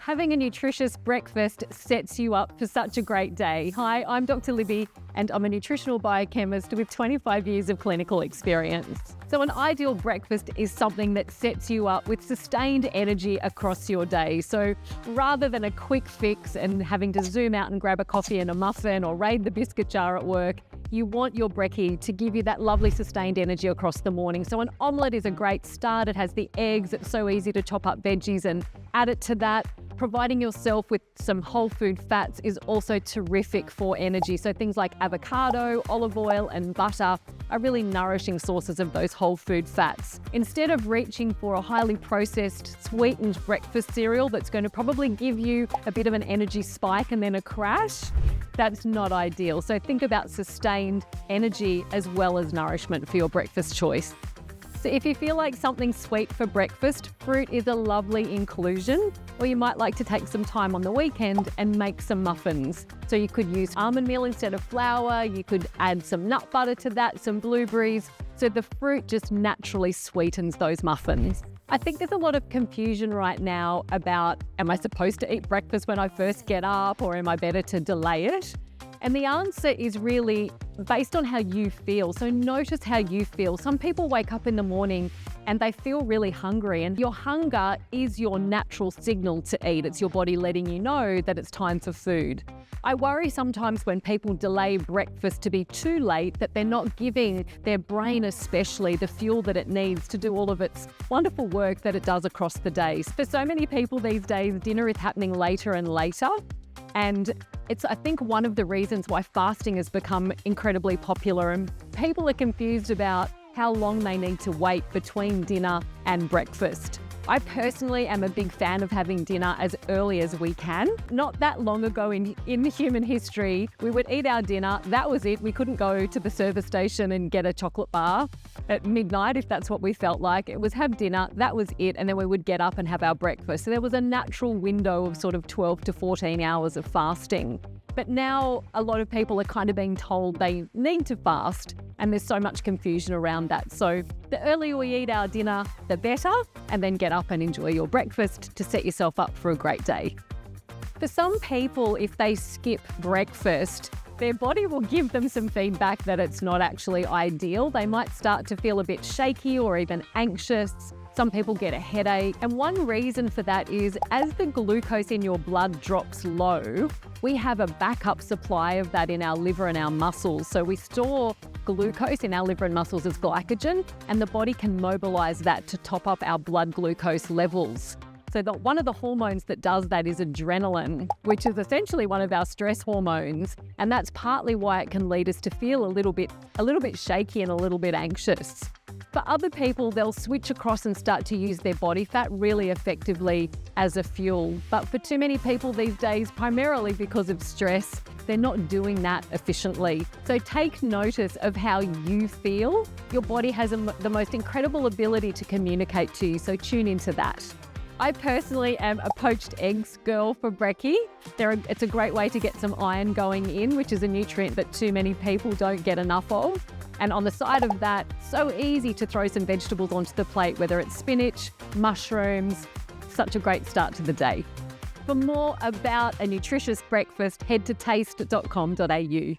Having a nutritious breakfast sets you up for such a great day. Hi, I'm Dr. Libby, and I'm a nutritional biochemist with 25 years of clinical experience. So an ideal breakfast is something that sets you up with sustained energy across your day. So rather than a quick fix and having to zoom out and grab a coffee and a muffin or raid the biscuit jar at work, you want your brekkie to give you that lovely sustained energy across the morning. So an omelette is a great start. It has the eggs. It's so easy to chop up veggies and add it to that. Providing yourself with some whole food fats is also terrific for energy. So things like avocado, olive oil, and butter are really nourishing sources of those whole food fats. Instead of reaching for a highly processed, sweetened breakfast cereal that's going to probably give you a bit of an energy spike and then a crash, that's not ideal. So think about sustained energy as well as nourishment for your breakfast choice. So if you feel like something sweet for breakfast, fruit is a lovely inclusion, or you might like to take some time on the weekend and make some muffins. So you could use almond meal instead of flour, you could add some nut butter to that, some blueberries. So the fruit just naturally sweetens those muffins. I think there's a lot of confusion right now about, am I supposed to eat breakfast when I first get up, or am I better to delay it? And the answer is really based on how you feel. So notice how you feel. Some people wake up in the morning and they feel really hungry, and your hunger is your natural signal to eat. It's your body letting you know that it's time for food. I worry sometimes when people delay breakfast to be too late that they're not giving their brain especially the fuel that it needs to do all of its wonderful work that it does across the day. For so many people these days, dinner is happening later and later. And it's, I think, one of the reasons why fasting has become incredibly popular, and people are confused about how long they need to wait between dinner and breakfast. I personally am a big fan of having dinner as early as we can. Not that long ago in human history, we would eat our dinner, that was it. We couldn't go to the service station and get a chocolate bar at midnight if that's what we felt like. It was have dinner, that was it, and then we would get up and have our breakfast. So there was a natural window of sort of 12 to 14 hours of fasting. But now a lot of people are kind of being told they need to fast, and there's so much confusion around that. So the earlier we eat our dinner, the better, and then get up and enjoy your breakfast to set yourself up for a great day. For some people, if they skip breakfast, their body will give them some feedback that it's not actually ideal. They might start to feel a bit shaky or even anxious. Some people get a headache. And one reason for that is as the glucose in your blood drops low, we have a backup supply of that in our liver and our muscles. So we store glucose in our liver and muscles as glycogen, and the body can mobilize that to top up our blood glucose levels. So one of the hormones that does that is adrenaline, which is essentially one of our stress hormones. And that's partly why it can lead us to feel a little bit shaky and a little bit anxious. For other people, they'll switch across and start to use their body fat really effectively as a fuel. But for too many people these days, primarily because of stress, they're not doing that efficiently. So take notice of how you feel. Your body has the most incredible ability to communicate to you, so tune into that. I personally am a poached eggs girl for brekkie. It's a great way to get some iron going in, which is a nutrient that too many people don't get enough of. And on the side of that, so easy to throw some vegetables onto the plate, whether it's spinach, mushrooms, such a great start to the day. For more about a nutritious breakfast, head to taste.com.au.